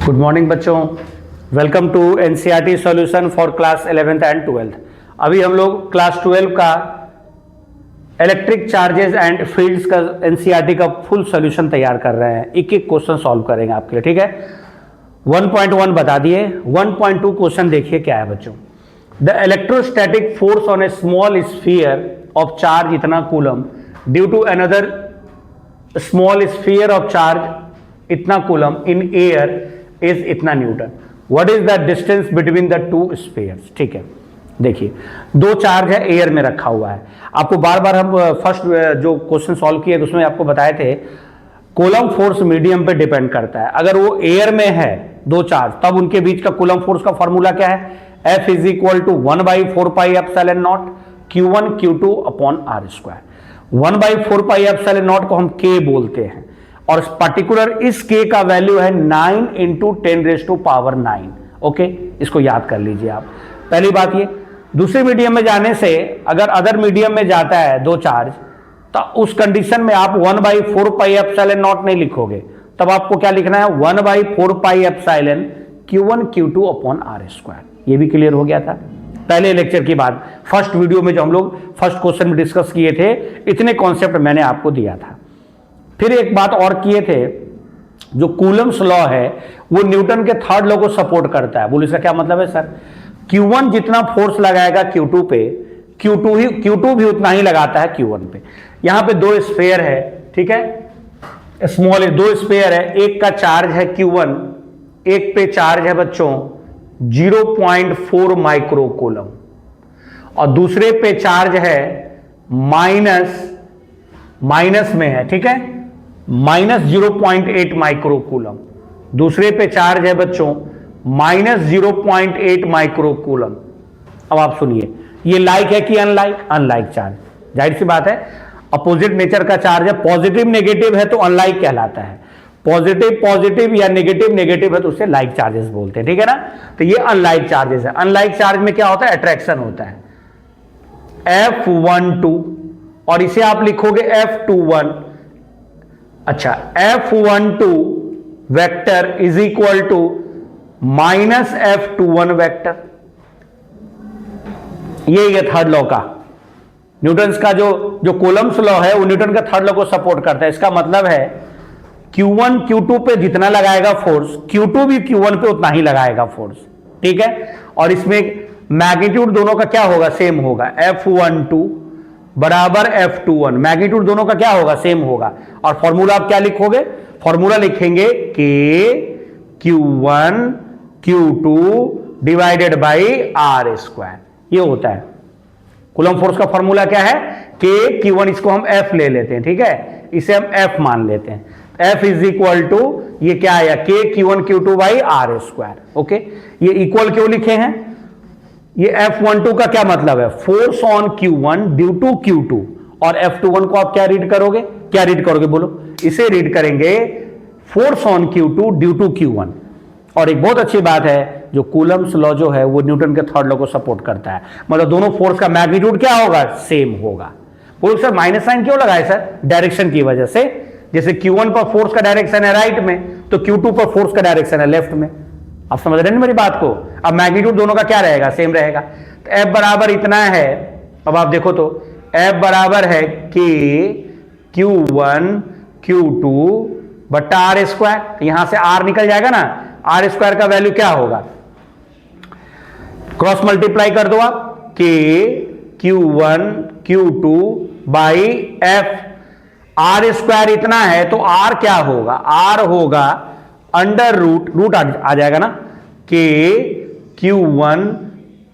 Good morning बच्चों, welcome to NCERT solution for class 11th and 12th। अभी हम लोग क्लास 12 का इलेक्ट्रिक चार्जेस एंड फील्ड्स का एनसीईआरटी का फुल सॉल्यूशन तैयार कर रहे हैं। एक एक क्वेश्चन सॉल्व करेंगे आपके लिए, ठीक है। 1.1 बता दिए, 1.2 क्वेश्चन देखिए क्या है बच्चों। The electrostatic force on a small sphere of charge इतना coulomb due to another small sphere of charge इतना कूलम इन एयर इज इतना newton. What is the distance between the two spheres. ठीक है, देखिए दो चार्ज है, air में रखा हुआ है। आपको बार बार हम फर्स्ट जो क्वेश्चन सॉल्व किए उसमें आपको बताए थे कूलम फोर्स मीडियम पे डिपेंड करता है। अगर वो एयर में है दो चार्ज, तब उनके बीच का कूलम फोर्स का फॉर्मूला क्या है? F is equal to 1/4πε0 Q1 Q2 upon R square. 1/4πε0 को हम K बोलते हैं और पर्टिकुलर इस K का वैल्यू है 9 × 10⁻⁹ ओके, इसको याद कर लीजिए आप। पहली बात ये, दूसरे मीडियम में जाने से अगर अदर मीडियम में जाता है दो चार्ज, तो उस कंडीशन में आप 1/4πε0 नहीं लिखोगे, तब आपको क्या लिखना है? 1/4πε Q1 Q2 upon R square. ये भी क्लियर हो गया था पहले लेक्चर की बात। फर्स्ट वीडियो में जो हम लोग फर्स्ट क्वेश्चन में डिस्कस किए थे, इतने कॉन्सेप्ट मैंने आपको दिया था। फिर एक बात और किए थे, जो कूलम्स लॉ है वो न्यूटन के थर्ड लॉ को सपोर्ट करता है। बोलो इसका क्या मतलब है सर? Q1 जितना फोर्स लगाएगा Q2 पे, Q2 भी उतना ही लगाता है Q1 पे। यहां पे दो स्फीयर है, ठीक है, स्मॉल दो स्फीयर है। एक का चार्ज है Q1, एक पे चार्ज है बच्चों 0.4 माइक्रो कूलम, और दूसरे पे चार्ज है माइनस में है, ठीक है, -0.8 माइक्रो कूलम। दूसरे पे चार्ज है बच्चों -0.8 माइक्रो कूलम। अब आप सुनिए, ये लाइक है कि अनलाइक? अनलाइक चार्ज, जाहिर सी बात है, अपोजिट नेचर का चार्ज है। पॉजिटिव नेगेटिव है तो अनलाइक कहलाता है, पॉजिटिव या नेगेटिव है तो उसे लाइक चार्जेस बोलते हैं, ठीक है ना। तो ये अनलाइक चार्जेस है। अनलाइक चार्ज में क्या होता है? अट्रैक्शन होता है, F12, और इसे आप लिखोगे F21। अच्छा, F12 vector is equal to -F21 vector. ये थर्ड लॉ का, न्यूटन का जो कूलम्स लॉ है वो न्यूटन का थर्ड लॉ को सपोर्ट करता है। इसका मतलब है Q1 Q2 पे जितना लगाएगा फोर्स, Q2 भी Q1 पे उतना ही लगाएगा फोर्स, ठीक है। और इसमें मैग्नीट्यूड दोनों का क्या होगा? सेम होगा। F12 बराबर F21, मैग्नीट्यूड दोनों का क्या होगा? सेम होगा। और फॉर्मूला आप क्या लिखोगे? फॉर्मूला लिखेंगे K Q1 Q2 divided by R square. ये होता है कूलम फोर्स का फॉर्मूला। क्या है? K Q1, इसको हम F ले लेते हैं, ठीक है, इसे हम F मान लेते हैं। F इज इक्वल टू, ये क्या आया? K Q1 Q2 by R square. Okay, ये इक्वल क्यों लिखे हैं? ये F12 का क्या मतलब है? Force on Q1 due to Q2। और F21 को आप क्या रीड करोगे? क्या रीड करोगे बोलो? इसे रीड करेंगे force on Q2 due to Q1। और एक बहुत अच्छी बात है, जो कूलम्स लॉ जो है वो न्यूटन के थर्ड लॉ को सपोर्ट करता है। मतलब दोनों फोर्स का मैग्नीट्यूड क्या होगा? सेम होगा। बोलो सर माइनस साइन क्यों लगाए? सर डायरेक्शन की वजह से। जैसे Q1 पर फोर्स का डायरेक्शन है राइट में, तो Q2 पर फोर्स का डायरेक्शन है लेफ्ट में। आप समझ रहे हैं मेरी बात को? अब मैग्नीट्यूड दोनों का क्या रहेगा? सेम रहेगा। तो F बराबर इतना है। अब आप देखो तो F बराबर है K Q1 Q2 बट्टा आर स्क्वायर। यहां से R निकल जाएगा ना, आर स्क्वायर का वैल्यू क्या होगा? क्रॉस मल्टीप्लाई कर दो आप, K Q1 Q2 by F। R square इतना है तो R क्या होगा? R होगा अंडर रूट आ जाएगा ना, K Q1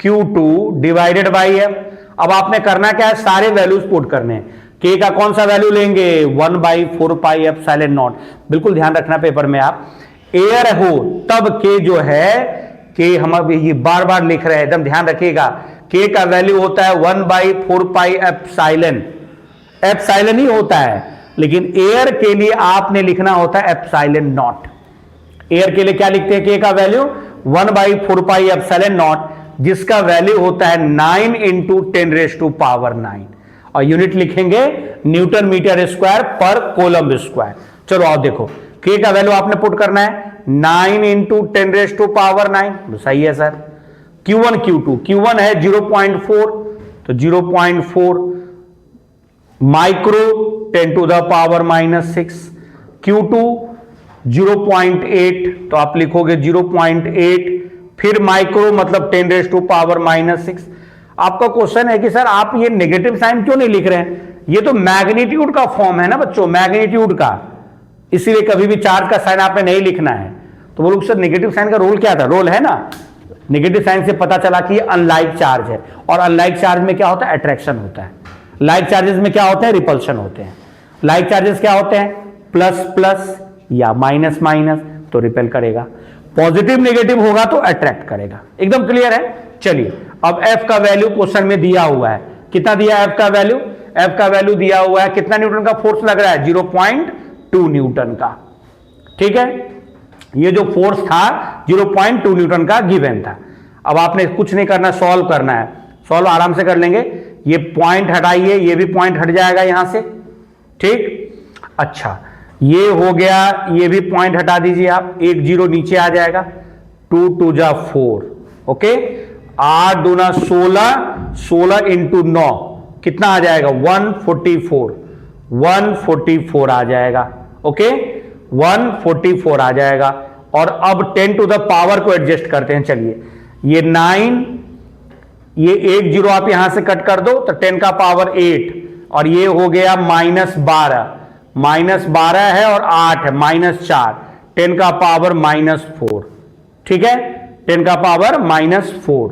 Q2 divided by F। अब आपने करना क्या है? सारे वैल्यूज पुट करने हैं। K का कौन सा वैल्यू लेंगे? 1/4πε0। बिल्कुल ध्यान रखना पेपर में, आप एयर हो तब K जो है, K हम अब ये बार बार लिख रहे हैं, एकदम ध्यान रखिएगा। K का वैल्यू होता है 1/4πε। एप्सिलॉन ही होता है, लेकिन एयर के लिए आपने लिखना होता है एप्सिलॉन नॉट। एयर के लिए क्या लिखते हैं? K का वैल्यू 1/4πε0, जिसका वैल्यू होता है 9 × 10⁻⁹ और यूनिट लिखेंगे न्यूटन मीटर स्क्वायर पर कूलम स्क्वायर। चलो आओ देखो K का वैल्यू आपने पुट करना है 9 इंटू 10⁻⁹ तो सही है सर। Q1 Q2, Q1 है 0.4 तो 0.4 माइक्रो 10⁻⁻⁶, Q2 0.8 तो आप लिखोगे 0.8 फिर माइक्रो मतलब 10⁻⁻�6। आपका क्वेश्चन है कि सर आप ये नेगेटिव साइन क्यों नहीं लिख रहे हैं? ये तो मैग्नीट्यूड का फॉर्म है ना बच्चों, मैग्नीट्यूड का, इसीलिए कभी भी चार्ज का साइन आपने नहीं लिखना है। तो बोलो सर नेगेटिव साइन का रोल क्या था? रोल है ना, नेगेटिव साइन से पता चला कि अनलाइक चार्ज है, और अनलाइक चार्ज में क्या होता है? अट्रैक्शन होता है। लाइक चार्जेस में क्या होते हैं? रिपल्शन होते हैं। लाइक चार्जेस क्या होते हैं? प्लस प्लस या माइनस माइनस, तो रिपेल करेगा। पॉजिटिव नेगेटिव होगा तो अट्रैक्ट करेगा। एकदम क्लियर है? चलिए अब एफ का वैल्यू क्वेश्चन में दिया हुआ है, कितना दिया है एफ का वैल्यू? एफ का वैल्यू दिया हुआ है कितना न्यूटन का फोर्स लग रहा है? 0.2 न्यूटन का। ठीक है, ये जो फोर्स था 0.2 न्यूटन का गिवन था। अब आपने कुछ नहीं करना, सॉल्व करना है। सॉल्व आराम से कर लेंगे। ये पॉइंट हटाइए, ये भी पॉइंट हट जाएगा यहां से। ठीक, अच्छा ये हो गया, ये भी पॉइंट हटा दीजिए आप, 1 0 नीचे आ जाएगा। 2 2 जा 4, ओके। 8 दूना 16, 16 इंटू 9 कितना आ जाएगा? 144, 144 आ जाएगा, ओके 144 आ जाएगा। और अब 10 टू द पावर को एडजस्ट करते हैं। चलिए ये 9, ये 1 0 आप यहां से कट कर दो तो 10 का पावर 8, और ये हो गया -12, -12 है और 8 है -4, 10 का पावर -4। ठीक है, 10 का पावर -4।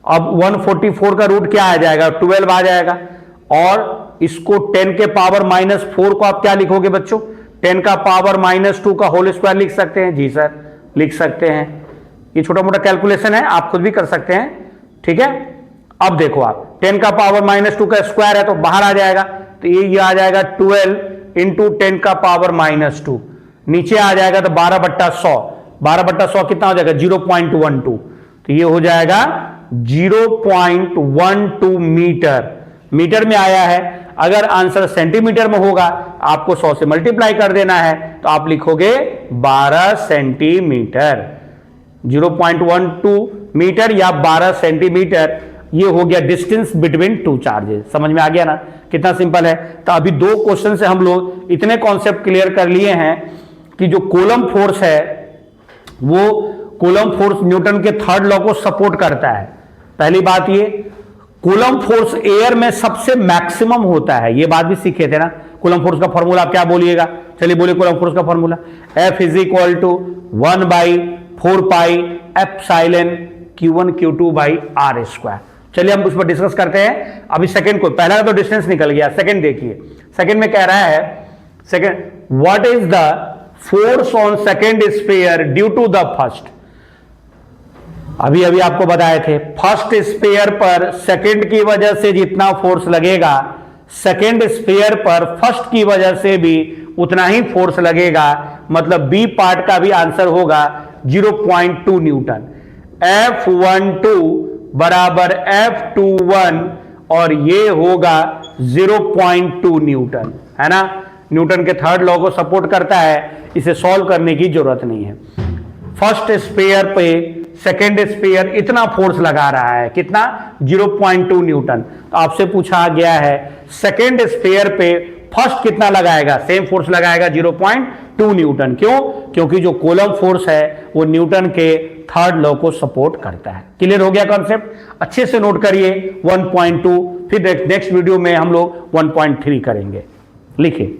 अब 144 का रूट क्या आ जाएगा? 12 आ जाएगा। और इसको 10 के पावर -4 को आप क्या लिखोगे बच्चों? 10 का पावर -2 का होल स्क्वायर लिख सकते हैं। जी सर लिख सकते हैं। ये छोटा मोटा कैलकुलेशन है, आप खुद भी कर सकते हैं। ठीक है, अब देखो आप 10 का पावर -2 का स्क्वायर है तो बाहर आ जाएगा, तो ये आ जाएगा 12 इंटू 10 का पावर -2, नीचे आ जाएगा तो 12/100, 12/100 कितना हो जाएगा? 0.12, तो ये हो जाएगा 0.12 मीटर। मीटर में आया है, अगर आंसर सेंटीमीटर में होगा आपको 100 से मल्टीप्लाई कर देना है, तो आप लिखोगे 12 सेंटीमीटर। 0.12 मीटर या 12 सेंटीमीटर, ये हो गया डिस्टेंस बिटवीन टू चार्जेस। समझ में आ गया ना, कितना सिंपल है। तो अभी 2 क्वेश्चन से हम लोग इतने कॉन्सेप्ट क्लियर कर लिए हैं कि जो कूलम फोर्स है वो कूलम फोर्स न्यूटन के थर्ड लॉ को सपोर्ट करता है। पहली बात ये, कूलम फोर्स एयर में सबसे मैक्सिमम होता है, ये बात भी सीखे थे ना। कूलम फोर्स का फॉर्मूला आप क्या बोलिएगा? चलिए बोलिए कूलम फोर्स का फॉर्मूला। F = 1/4πε Q1 Q2/r²। चलिए हम उस पर डिस्कस करते हैं। अभी सेकंड को, पहला तो डिस्टेंस निकल गया, सेकंड देखिए। सेकंड में कह रहा है, second, what is the force on second sphere due to the first. अभी अभी आपको बताए थे, फर्स्ट स्फीयर पर सेकंड की वजह से जितना फोर्स लगेगा, सेकंड स्फीयर पर फर्स्ट की वजह से भी उतना ही फोर्स लगेगा। मतलब बी पार्ट का भी आंसर होगा 0.2 न्यूटन। F12 बराबर F21 और ये होगा 0.2 न्यूटन, है ना। न्यूटन के थर्ड लॉ को सपोर्ट करता है, इसे सॉल्व करने की जरूरत नहीं है। फर्स्ट स्फीयर पे सेकेंड स्फीयर इतना फोर्स लगा रहा है, कितना? 0.2 न्यूटन। तो आपसे पूछा गया है सेकेंड स्फीयर पे फर्स्ट कितना लगाएगा? सेम फोर्स लगाएगा 0.2 न्यूटन। क्यों? क्योंकि जो कूलम फोर्स है वो न्यूटन के थर्ड लॉ को सपोर्ट करता है। क्लियर हो गया कॉन्सेप्ट? अच्छे से नोट करिए 1.2, फिर नेक्स्ट वीडियो में हम लोग 1.3 करेंगे। लिखिए।